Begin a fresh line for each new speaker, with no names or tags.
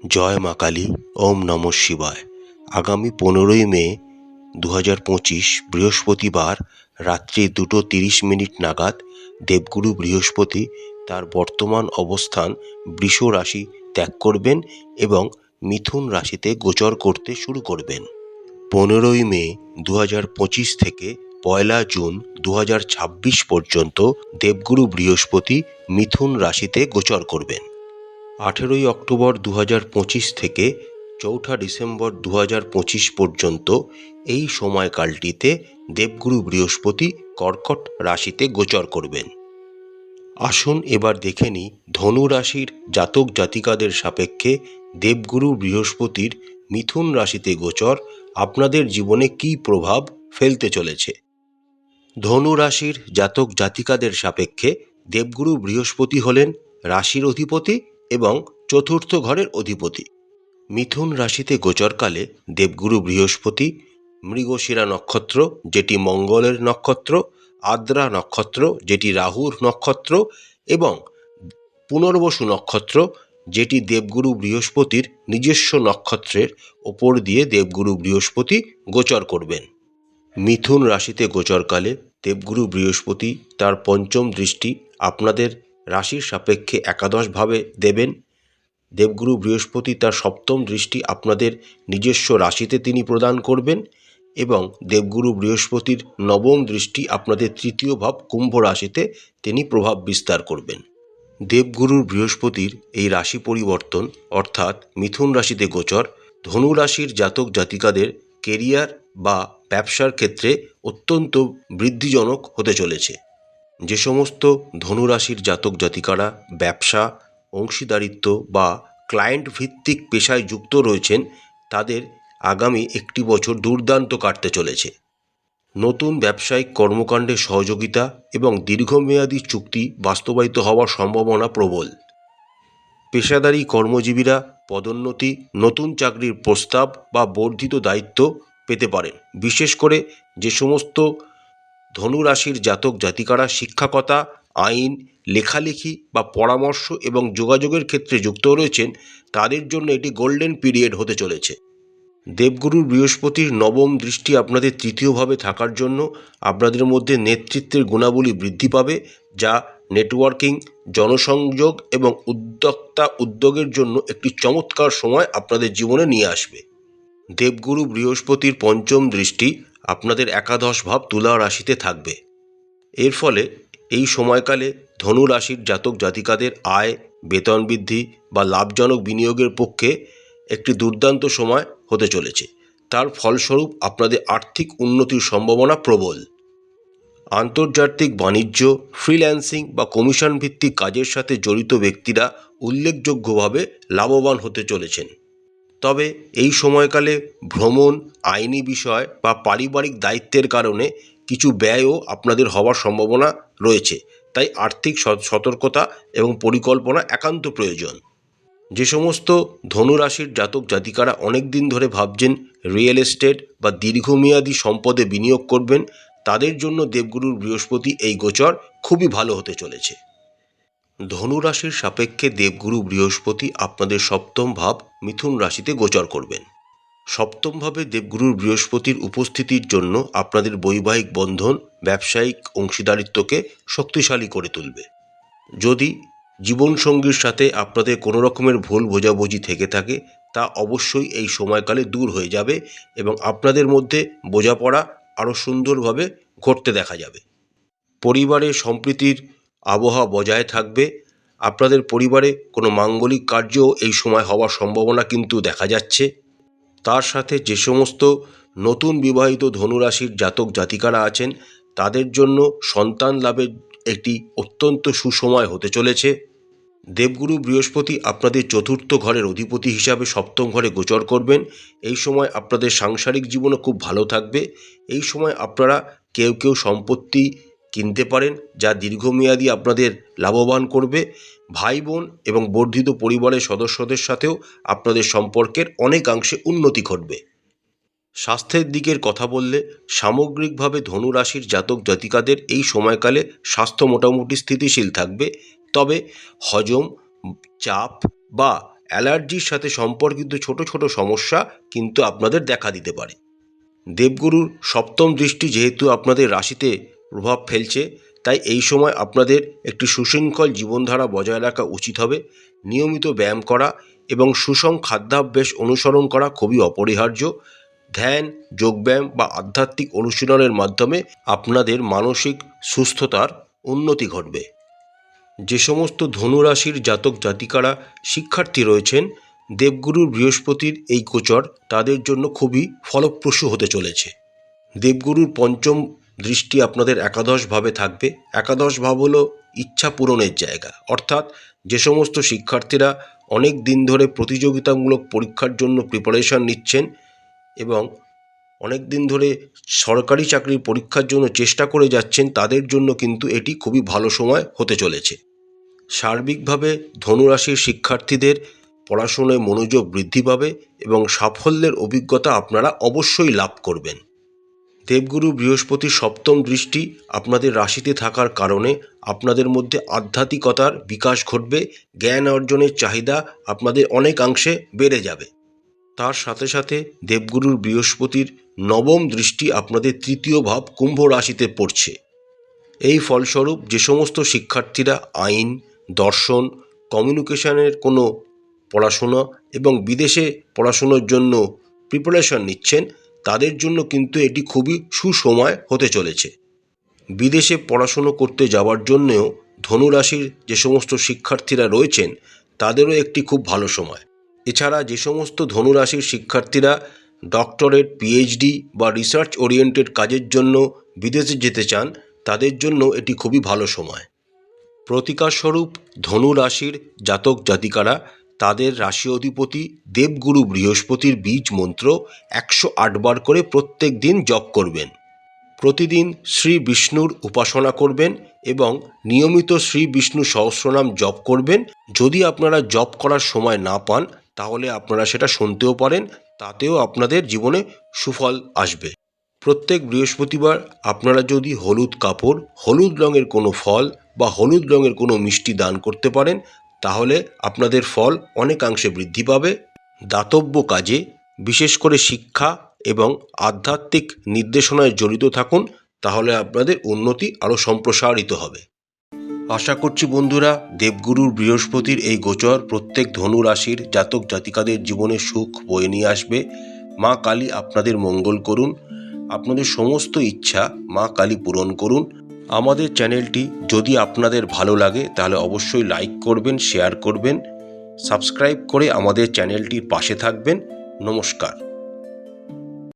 জয় মা কালী। ওম নমঃ শিবায়। আগামী 15ই মে 2025 বৃহস্পতিবার রাত্রি 2:30 নাগাদ দেবগুরু বৃহস্পতি তার বর্তমান অবস্থান বৃষ রাশি ত্যাগ করবেন এবং মিথুন রাশিতে গোচর করতে শুরু করবেন। 15ই মে 2025 থেকে 1লা জুন 2026 পর্যন্ত দেবগুরু বৃহস্পতি মিথুন রাশিতে গোচর করবেন। 18ই অক্টোবর 2025 থেকে 4ঠা ডিসেম্বর 2025 পর্যন্ত এই সময়কালটিতে দেবগুরু বৃহস্পতি কর্কট রাশিতে গোচর করবেন। আসুন এবার দেখে নিই ধনু রাশির জাতক জাতিকাদের সাপেক্ষে দেবগুরু বৃহস্পতির মিথুন রাশিতে গোচর আপনাদের জীবনে কী প্রভাব ফেলতে চলেছে। ধনু রাশির জাতক জাতিকাদের সাপেক্ষে দেবগুরু বৃহস্পতি হলেন রাশির অধিপতি এবং চতুর্থ ঘরের অধিপতি। মিথুন রাশিতে গোচরকালে দেবগুরু বৃহস্পতি মৃগশিরা নক্ষত্র, যেটি মঙ্গলের নক্ষত্র, আদ্রা নক্ষত্র, যেটি রাহুর নক্ষত্র, এবং পুনর্বসু নক্ষত্র, যেটি দেবগুরু বৃহস্পতির নিজস্ব নক্ষত্রের ওপর দিয়ে দেবগুরু বৃহস্পতি গোচর করবেন। মিথুন রাশিতে গোচরকালে দেবগুরু বৃহস্পতি তার পঞ্চম দৃষ্টি আপনাদের রাশির সাপেক্ষে একাদশভাবে দেবেন। দেবগুরু বৃহস্পতি তার সপ্তম দৃষ্টি আপনাদের নিজস্ব রাশিতে তিনি প্রদান করবেন এবং দেবগুরু বৃহস্পতির নবম দৃষ্টি আপনাদের তৃতীয় ভাব কুম্ভ রাশিতে তিনি প্রভাব বিস্তার করবেন। দেবগুরুর বৃহস্পতির এই রাশি পরিবর্তন অর্থাৎ মিথুন রাশিতে গোচর ধনু রাশির জাতক জাতিকাদের কেরিয়ার বা ব্যবসার ক্ষেত্রে অত্যন্ত বৃদ্ধিজনক হতে চলেছে। যে সমস্ত ধনুরাশির জাতক জাতিকারা ব্যবসা, অংশীদারিত্ব বা ক্লায়েন্ট ভিত্তিক পেশায় যুক্ত রয়েছেন তাদের আগামী একটি বছর দুর্দান্ত কাটতে চলেছে। নতুন ব্যবসায়িক কর্মকাণ্ডে সহযোগিতা এবং দীর্ঘমেয়াদী চুক্তি বাস্তবায়িত হওয়ার সম্ভাবনা প্রবল। পেশাদারী কর্মজীবীরা পদোন্নতি, নতুন চাকরির প্রস্তাব বা বর্ধিত দায়িত্ব পেতে পারেন। বিশেষ করে যে সমস্ত ধনুরাশির জাতক জাতিকারা শিক্ষকতা, আইন, লেখালেখি বা পরামর্শ এবং যোগাযোগের ক্ষেত্রে যুক্ত রয়েছেন তাদের জন্য এটি গোল্ডেন পিরিয়ড হতে চলেছে। দেবগুরুর বৃহস্পতির নবম দৃষ্টি আপনাদের তৃতীয়ভাবে থাকার জন্য আপনাদের মধ্যে নেতৃত্বের গুণাবলী বৃদ্ধি পাবে, যা নেটওয়ার্কিং, জনসংযোগ এবং উদ্যোগের জন্য একটি চমৎকার সময় আপনাদের জীবনে নিয়ে আসবে। দেবগুরু বৃহস্পতির পঞ্চম দৃষ্টি আপনাদের একাদশ ভাব তুলা রাশিতে থাকবে। এর ফলে এই সময়কালে ধনু রাশির জাতক জাতিকাদের আয়, বেতন বৃদ্ধি বা লাভজনক বিনিয়োগের পক্ষে একটি দুর্দান্ত সময় হতে চলেছে। তার ফলস্বরূপ আপনাদের আর্থিক উন্নতির সম্ভাবনা প্রবল। আন্তর্জাতিক বাণিজ্য, ফ্রিল্যান্সিং বা কমিশন ভিত্তিক কাজের সাথে জড়িত ব্যক্তিরা উল্লেখযোগ্যভাবে লাভবান হতে চলেছেন। তবে এই সময়কালে ভ্রমণ, আইনি বিষয় বা পারিবারিক দায়িত্বের কারণে কিছু ব্যয়ও আপনাদের হওয়ার সম্ভাবনা রয়েছে, তাই আর্থিক সতর্কতা এবং পরিকল্পনা একান্ত প্রয়োজন। যে সমস্ত ধনুরাশির জাতক জাতিকারা অনেক দিন ধরে ভাবছেন রিয়েল এস্টেট বা দীর্ঘমেয়াদী সম্পদে বিনিয়োগ করবেন তাদের জন্য দেবগুরুর বৃহস্পতি এই গোচর খুবই ভালো হতে চলেছে। ধনুরাশির সাপেক্ষে দেবগুরু বৃহস্পতি আপনাদের সপ্তম ভাব মিথুন রাশিতে গোচর করবেন। সপ্তমভাবে দেবগুরুর বৃহস্পতির উপস্থিতির জন্য আপনাদের বৈবাহিক বন্ধন, ব্যবসায়িক অংশীদারিত্বকে শক্তিশালী করে তুলবে। যদি জীবনসঙ্গীর সাথে আপনাদের কোনো রকমের ভুল বোঝাবুঝি থেকে থাকে তা অবশ্যই এই সময়কালে দূর হয়ে যাবে এবং আপনাদের মধ্যে বোঝাপড়া আরও সুন্দরভাবে ঘটতে দেখা যাবে। পরিবারের সম্প্রীতির আবহাওয়া বজায় থাকবে। আপনাদের পরিবারে কোনো মাঙ্গলিক কার্যও এই সময় হওয়ার সম্ভাবনা কিন্তু দেখা যাচ্ছে। তার সাথে যে সমস্ত নতুন বিবাহিত ধনুরাশির জাতক জাতিকারা আছেন তাদের জন্য সন্তান লাভের একটি অত্যন্ত সুসময় হতে চলেছে। দেবগুরু বৃহস্পতি আপনাদের চতুর্থ ঘরের অধিপতি হিসাবে সপ্তম ঘরে গোচর করবেন। এই সময় আপনাদের সাংসারিক জীবনও খুব ভালো থাকবে। এই সময় আপনারা কেউ সম্পত্তি কিনতে পারেন যা দীর্ঘমেয়াদী আপনাদের লাভবান করবে। ভাই বোন এবং বর্ধিত পরিবারের সদস্যদের সাথেও আপনাদের সম্পর্কের অনেকাংশে উন্নতি ঘটবে। স্বাস্থ্যের দিকের কথা বললে সামগ্রিকভাবে ধনুরাশির জাতক জাতিকাদের এই সময়কালে স্বাস্থ্য মোটামুটি স্থিতিশীল থাকবে। তবে হজম, চাপ বা অ্যালার্জির সাথে সম্পর্কিত ছোট ছোট সমস্যা কিন্তু আপনাদের দেখা দিতে পারে। দেবগুরুর সপ্তম দৃষ্টি যেহেতু আপনাদের রাশিতে প্রভাব ফেলছে, তাই এই সময় আপনাদের একটি সুশৃঙ্খল জীবনধারা বজায় রাখা উচিত হবে। নিয়মিত ব্যায়াম করা এবং সুষম খাদ্যাভ্যাস অনুসরণ করা খুবই অপরিহার্য। ধ্যান, যোগব্যায়াম বা আধ্যাত্মিক অনুশীলনের মাধ্যমে আপনাদের মানসিক সুস্থতার উন্নতি ঘটবে। যে সমস্ত ধনুরাশির জাতক জাতিকারা শিক্ষার্থী রয়েছেন, দেবগুরু বৃহস্পতির এই গোচর তাদের জন্য খুবই ফলপ্রসূ হতে চলেছে। দেবগুরুর পঞ্চম দৃষ্টি আপনাদের একাদশ ভাবে থাকবে। একাদশ ভাব হলো ইচ্ছা পূরণের জায়গা, অর্থাৎ যে সমস্ত শিক্ষার্থীরা অনেক দিন ধরে প্রতিযোগিতামূলক পরীক্ষার জন্য প্রিপারেশন নিচ্ছেন এবং অনেক দিন ধরে সরকারি চাকরির পরীক্ষার জন্য চেষ্টা করে যাচ্ছেন, তাদের জন্য কিন্তু এটি খুবই ভালো সময় হতে চলেছে। সার্বিকভাবে ধনুরাশির শিক্ষার্থীদের পড়াশোনায় মনোযোগ বৃদ্ধি পাবে এবং সাফল্যের অভিজ্ঞতা আপনারা অবশ্যই লাভ করবেন। দেবগুরু বৃহস্পতির সপ্তম দৃষ্টি আপনাদের রাশিতে থাকার কারণে আপনাদের মধ্যে আধ্যাত্মিকতার বিকাশ ঘটবে। জ্ঞান অর্জনের চাহিদা আপনাদের অনেকাংশে বেড়ে যাবে। তার সাথে সাথে দেবগুরুর বৃহস্পতির নবম দৃষ্টি আপনাদের তৃতীয় ভাব কুম্ভ রাশিতে পড়ছে। এই ফলস্বরূপ যে সমস্ত শিক্ষার্থীরা আইন, দর্শন, কমিউনিকেশনের কোনো পড়াশোনা এবং বিদেশে পড়াশোনার জন্য প্রিপারেশন নিচ্ছেন, তাদের জন্য কিন্তু এটি খুবই সুসময় হতে চলেছে। বিদেশে পড়াশুনো করতে যাওয়ার জন্যেও ধনুরাশির যে সমস্ত শিক্ষার্থীরা রয়েছেন, তাদেরও একটি খুব ভালো সময়। এছাড়া যে সমস্ত ধনুরাশির শিক্ষার্থীরা ডক্টরেট, পিএইচডি বা রিসার্চ ওরিয়েন্টেড কাজের জন্য বিদেশে যেতে চান, তাদের জন্য এটি খুবই ভালো সময়। প্রতিকারস্বরূপ ধনু রাশির জাতক জাতিকারা তাদের রাশি অধিপতি দেবগুরু বৃহস্পতির বীজ মন্ত্র 108 বার করে প্রত্যেক দিন জপ করবেন। প্রতিদিন শ্রী বিষ্ণুর উপাসনা করবেন এবং নিয়মিত শ্রী বিষ্ণু সহস্রনাম জপ করবেন। যদি আপনারা জপ করার সময় না পান, তাহলে আপনারা সেটা শুনতেও পারেন, তাতেও আপনাদের জীবনে সুফল আসবে। প্রত্যেক বৃহস্পতিবার আপনারা যদি হলুদ কাপড়, হলুদ রঙের কোনো ফল বা হলুদ রঙের কোনো মিষ্টি দান করতে পারেন, তাহলে আপনাদের ফল অনেকাংশে বৃদ্ধি পাবে। দাতব্য কাজে, বিশেষ করে শিক্ষা এবং আধ্যাত্মিক নির্দেশনায় জড়িত থাকুন, তাহলে আপনাদের উন্নতি আরও সম্প্রসারিত হবে। আশা করছি বন্ধুরা, দেবগুরুর বৃহস্পতির এই গোচর প্রত্যেক ধনু রাশির জাতক জাতিকাদের জীবনে সুখ বয়ে নিয়ে আসবে। মা কালী আপনাদের মঙ্গল করুন, আপনাদের সমস্ত ইচ্ছা মা কালী পূরণ করুন। আমাদের চ্যানেলটি যদি আপনাদের ভালো লাগে তাহলে অবশ্যই লাইক করবেন, শেয়ার করবেন, সাবস্ক্রাইব করে আমাদের চ্যানেলটির পাশে থাকবেন। নমস্কার।